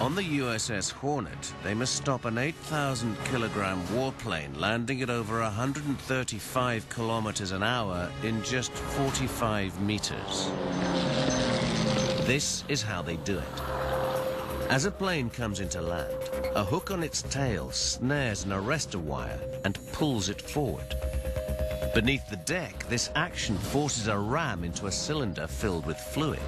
On the USS Hornet, they must stop an 8,000-kilogram warplane landing at over 135 kilometers an hour in just 45 meters. This is how they do it. As a plane comes into land, a hook on its tail snares an arrestor wire and pulls it forward. Beneath the deck, this action forces a ram into a cylinder filled with fluid.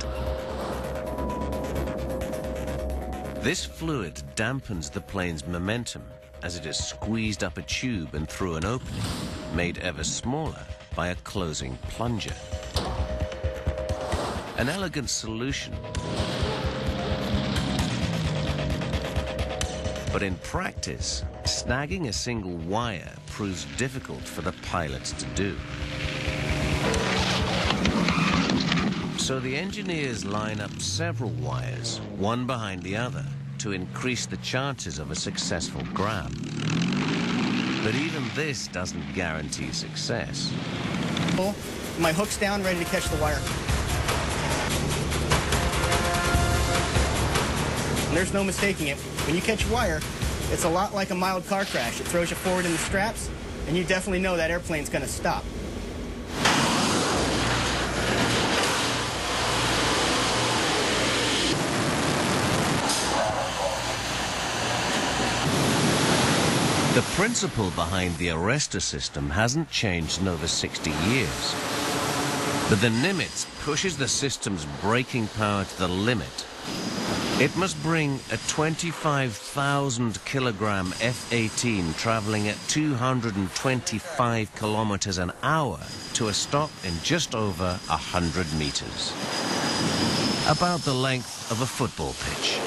This fluid dampens the plane's momentum as it is squeezed up a tube and through an opening, made ever smaller by a closing plunger. An elegant solution. But in practice, snagging a single wire proves difficult for the pilots to do. So the engineers line up several wires, one behind the other, to increase the chances of a successful grab. But even this doesn't guarantee success. My hook's down, ready to catch the wire. And there's no mistaking it. When you catch wire, it's a lot like a mild car crash. It throws you forward in the straps, and you definitely know that airplane's going to stop. The principle behind the arrestor system hasn't changed in over 60 years. But the Nimitz pushes the system's braking power to the limit. It must bring a 25,000-kilogram F-18 traveling at 225 kilometers an hour to a stop in just over 100 meters. About the length of a football pitch.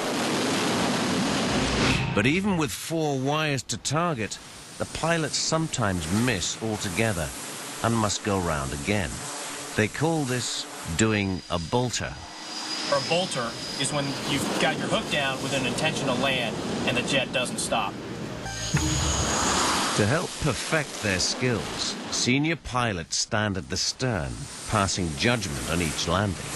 But even with 4 wires to target, the pilots sometimes miss altogether and must go round again. They call this doing a bolter. A bolter is when you've got your hook down with an intention to land and the jet doesn't stop. To help perfect their skills, senior pilots stand at the stern, passing judgment on each landing.